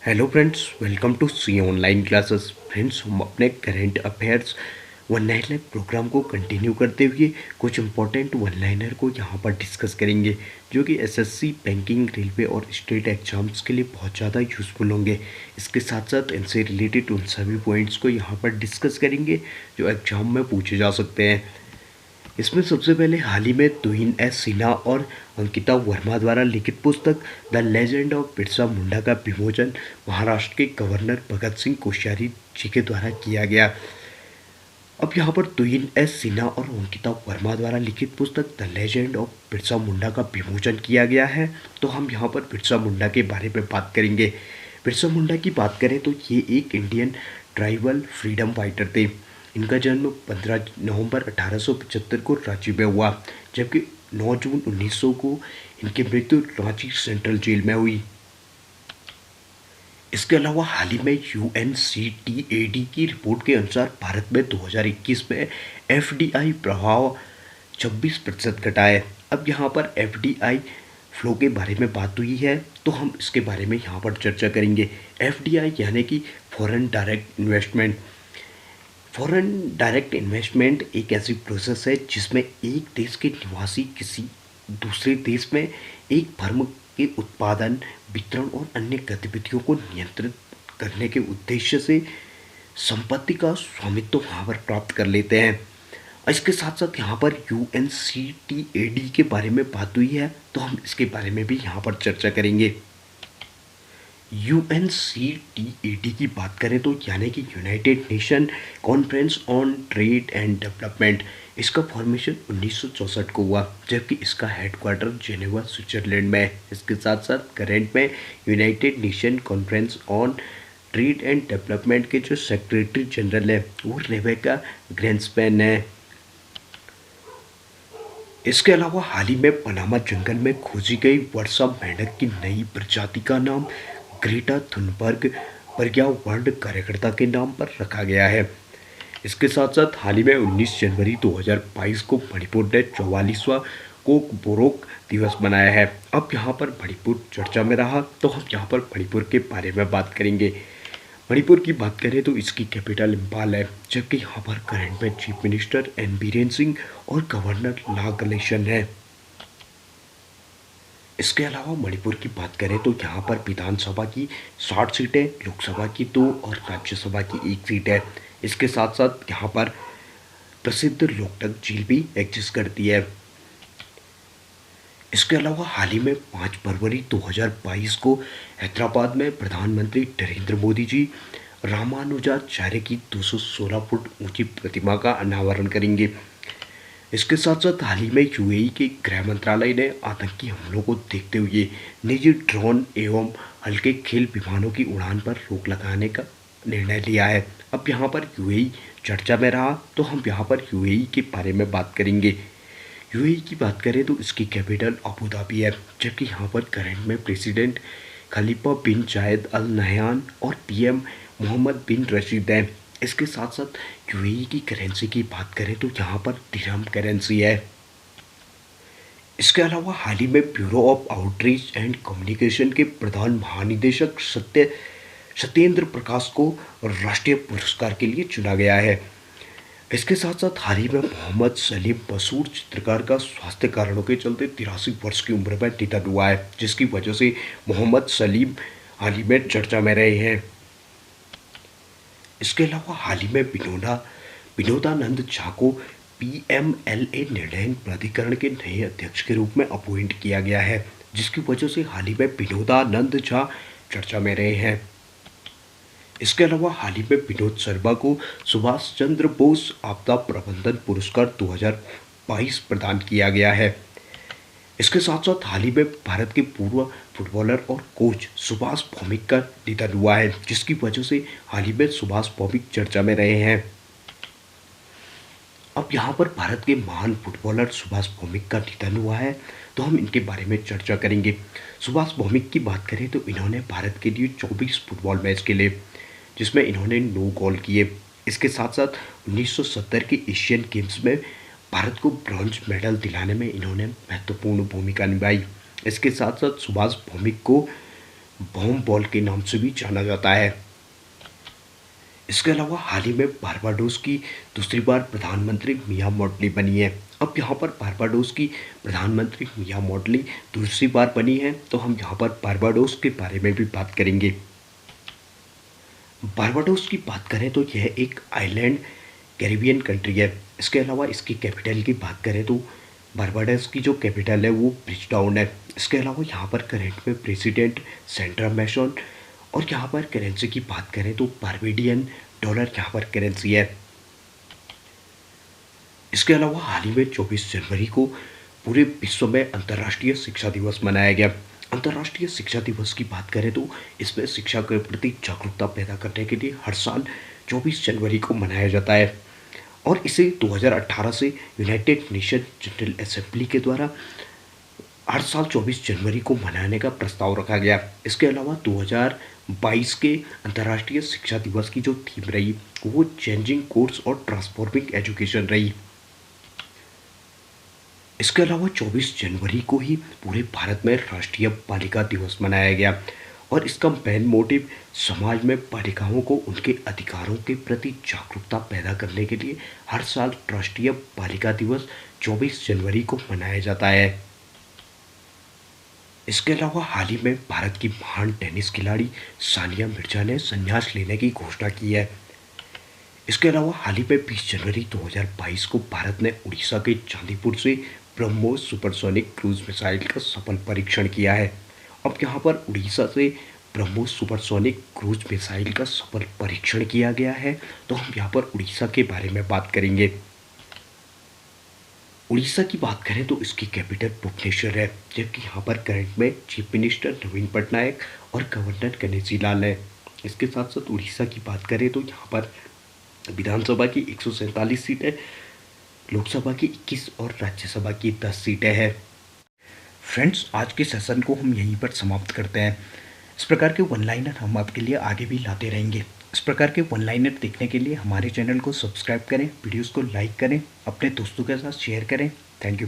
Hello friends, welcome to C online classes. Friends, हम अपने current affairs one liner program को continue करते हुए कुछ इंपॉर्टेंट वन लाइनर को यहाँ पर डिस्कस करेंगे, जो कि एसएससी, बैंकिंग, रेलवे और स्टेट एग्जाम्स के लिए बहुत ज़्यादा यूज़फुल होंगे। इसके साथ साथ इनसे रिलेटेड उन सभी पॉइंट्स को यहाँ पर डिस्कस करेंगे जो एग्जाम में पूछे जा सकते हैं। इसमें सबसे पहले हाल ही में तुहिन एस सिन्हा और अंकिता वर्मा द्वारा लिखित पुस्तक the legend of Birsa Munda का विमोचन महाराष्ट्र के गवर्नर भगत सिंह कोश्यारी जी के द्वारा किया गया। अब यहाँ पर तुहिन एस सिन्हा और अंकिता वर्मा द्वारा लिखित पुस्तक the legend of Birsa Munda का विमोचन किया गया है, तो हम यहाँ पर बिरसा मुंडा के बारे में बात करेंगे। बिरसा मुंडा की बात करें तो ये एक इंडियन ट्राइबल फ्रीडम फाइटर थे। इनका जन्म 15 नवंबर 1875 को रांची में हुआ, जबकि 9 जून 1900 को इनकी मृत्यु रांची सेंट्रल जेल में हुई। इसके अलावा हाल ही में यूएनसीटीएडी की रिपोर्ट के अनुसार भारत में 2021 में एफडीआई प्रभाव 26% घटा है। अब यहाँ पर एफडीआई फ्लो के बारे में बात हुई है, तो हम इसके बारे में यहाँ पर चर्चा करेंगे। एफडीआई यानी कि foreign direct investment. Foreign direct investment एक ऐसी प्रोसेस है जिसमें एक देश के निवासी किसी दूसरे देश में एक फर्म के उत्पादन, वितरण और अन्य गतिविधियों को नियंत्रित करने के उद्देश्य से संपत्ति का स्वामित्व वहाँ पर प्राप्त कर लेते हैं। इसके साथ साथ यहाँ पर यूएनसीटीएडी के बारे में बात हुई है, तो हम इसके बारे में भी यहाँ पर चर्चा करेंगे। यूएनसीटीएडी की बात करें तो यानी कि United nation conference on trade and development. इसका फॉर्मेशन 1964 को हुआ, जबकि इसका हेडक्वार्टर जेनेवा स्विट्जरलैंड में है। इसके साथ साथ करेंट में United nation conference on trade and development के जो सेक्रेटरी जनरल है वो रेबेका ग्रैंस्पैन है। इसके अलावा हाल ही में पनामा जंगल में खोजी गई वर्षा मेंढक की नई प्रजाति का नाम ग्रेटा थुनबर्ग पर्यावरण कार्यकर्ता के नाम पर रखा गया है। इसके साथ साथ हाल ही में 19 जनवरी 2022 को मणिपुर ने 44वां कोक बोरोक दिवस मनाया है। अब यहाँ पर मणिपुर चर्चा में रहा, तो हम यहाँ पर मणिपुर के बारे में बात करेंगे। मणिपुर की बात करें तो इसकी कैपिटल इम्फाल है, जबकि यहाँ पर करंट में chief minister N Biren Singh और गवर्नर नागलेशन है। इसके अलावा मणिपुर की बात करें तो यहाँ पर विधानसभा की 60 सीटें, लोकसभा की 2 और राज्यसभा की 1 सीट है। इसके साथ साथ यहाँ पर प्रसिद्ध लोकटक झील भी एग्जिस्ट करती है। इसके अलावा हाल ही में 5 फरवरी 2022 को हैदराबाद में प्रधानमंत्री नरेंद्र मोदी जी रामानुजाचार्य की 216 फुट ऊंची प्रतिमा का अनावरण करेंगे। इसके साथ साथ हाल ही में यूएई के गृह मंत्रालय ने आतंकी हमलों को देखते हुए निजी ड्रोन एवं हल्के खेल विमानों की उड़ान पर रोक लगाने का निर्णय लिया है। अब यहाँ पर यूएई चर्चा में रहा, तो हम यहाँ पर यूएई के बारे में बात करेंगे। यूएई की बात करें तो इसकी कैपिटल अबू धाबी है, जबकि यहाँ पर करंट में प्रेसिडेंट खलीफा बिन जायद अल नहयान और पीएम मोहम्मद बिन रशीद हैं। इसके साथ साथ यूएई की करेंसी की बात करें तो यहाँ पर दिरहम करेंसी है। इसके अलावा हाल ही में bureau of outreach and communication के प्रधान महानिदेशक सत्येंद्र प्रकाश को राष्ट्रीय पुरस्कार के लिए चुना गया है। इसके साथ साथ हाल ही में मोहम्मद सलीम मसूर चित्रकार का स्वास्थ्य कारणों के चलते 83 वर्ष की उम्र में निधन हुआ है, जिसकी वजह से मोहम्मद सलीम हाल ही में चर्चा में रहे हैं। इसके अलावा हाल ही में विनोदानंद झा को पीएमएलए निर्णय प्राधिकरण के नए अध्यक्ष के रूप में अपॉइंट किया गया है, जिसकी वजह से हाल ही में विनोदानंद झा चर्चा में रहे हैं। इसके अलावा हाल ही में विनोद शर्मा को सुभाष चंद्र बोस आपदा प्रबंधन पुरस्कार 2022 प्रदान किया गया है। इसके साथ साथ हाल ही में भारत के पूर्व फुटबॉलर और कोच सुभाष भौमिक का निधन हुआ है, जिसकी वजह से हाल ही में सुभाष भौमिक चर्चा में रहे हैं। अब यहाँ पर भारत के महान फुटबॉलर सुभाष भौमिक का निधन हुआ है, तो हम इनके बारे में चर्चा करेंगे। सुभाष भौमिक की बात करें तो इन्होंने भारत के लिए 24 फुटबॉल मैच खेले, जिसमें इन्होंने 9 गोल किए। इसके साथ साथ 1970 के एशियन गेम्स में भारत को ब्रॉन्ज मेडल दिलाने में इन्होंने महत्वपूर्ण भूमिका निभाई। इसके साथ साथ सुभाष भौमिक को बॉम्ब बॉल के नाम से भी जाना जाता है। इसके अलावा हाल ही में बारबाडोस की दूसरी बार प्रधानमंत्री मिया मॉटली बनी है। अब यहाँ पर बारबाडोस की प्रधानमंत्री मिया मॉटली दूसरी बार बनी है, तो हम यहाँ पर बारबाडोस के बारे में भी बात करेंगे। बारबाडोस की बात करें तो यह एक आइलैंड कैरिबियन कंट्री है। इसके अलावा इसकी कैपिटल की बात करें तो बारबाडोस की जो कैपिटल है वो ब्रिजटाउन है। इसके अलावा यहाँ पर करंट में प्रेसिडेंट सेंड्रा मैशॉन, और यहाँ पर करेंसी की बात करें तो बारबेडियन डॉलर यहाँ पर करेंसी है। इसके अलावा हाल ही में 24 जनवरी को पूरे विश्व में अंतर्राष्ट्रीय शिक्षा दिवस मनाया गया। अंतर्राष्ट्रीय शिक्षा दिवस की बात करें तो इसमें शिक्षा के प्रति जागरूकता पैदा करने के लिए हर साल 24 जनवरी को मनाया जाता है, और इसे 2018 से यूनाइटेड नेशन जनरल असेंबली के द्वारा हर साल 24 जनवरी को मनाने का प्रस्ताव रखा गया। इसके अलावा 2022 के अंतर्राष्ट्रीय शिक्षा दिवस की जो थीम रही वो चेंजिंग कोर्स और ट्रांसफॉर्मिंग एजुकेशन रही। इसके अलावा 24 जनवरी को ही पूरे भारत में राष्ट्रीय बालिका दिवस मनाया गया, और इसका मेन मोटिव समाज में बालिकाओं को उनके अधिकारों के प्रति जागरूकता पैदा करने के लिए हर साल राष्ट्रीय बालिका दिवस 24 जनवरी को मनाया जाता है। इसके अलावा हाल ही में भारत की महान टेनिस खिलाड़ी सानिया मिर्जा ने संन्यास लेने की घोषणा की है। इसके अलावा हाल ही में 20 जनवरी 2022 को भारत ने उड़ीसा के चांदीपुर से ब्रह्मोस सुपरसोनिक क्रूज मिसाइल का सफल परीक्षण किया है। अब यहाँ पर उड़ीसा से ब्रह्मोस सुपरसोनिक क्रूज मिसाइल का सफल परीक्षण किया गया है, तो हम यहाँ पर उड़ीसा के बारे में बात करेंगे। उड़ीसा की बात करें तो इसकी कैपिटल भुवनेश्वर है, जबकि यहाँ पर करंट में चीफ मिनिस्टर नवीन पटनायक और गवर्नर गणेशी लाल है। इसके साथ साथ उड़ीसा की बात करें तो यहाँ पर विधानसभा की 147 सीटें, लोकसभा की 21 और राज्यसभा की 10 सीटें हैं। फ्रेंड्स, आज के सेशन को हम यहीं पर समाप्त करते हैं। इस प्रकार के वन लाइनर हम आपके लिए आगे भी लाते रहेंगे। इस प्रकार के वन लाइनर देखने के लिए हमारे चैनल को सब्सक्राइब करें, वीडियोस को लाइक करें, अपने दोस्तों के साथ शेयर करें। Thank you.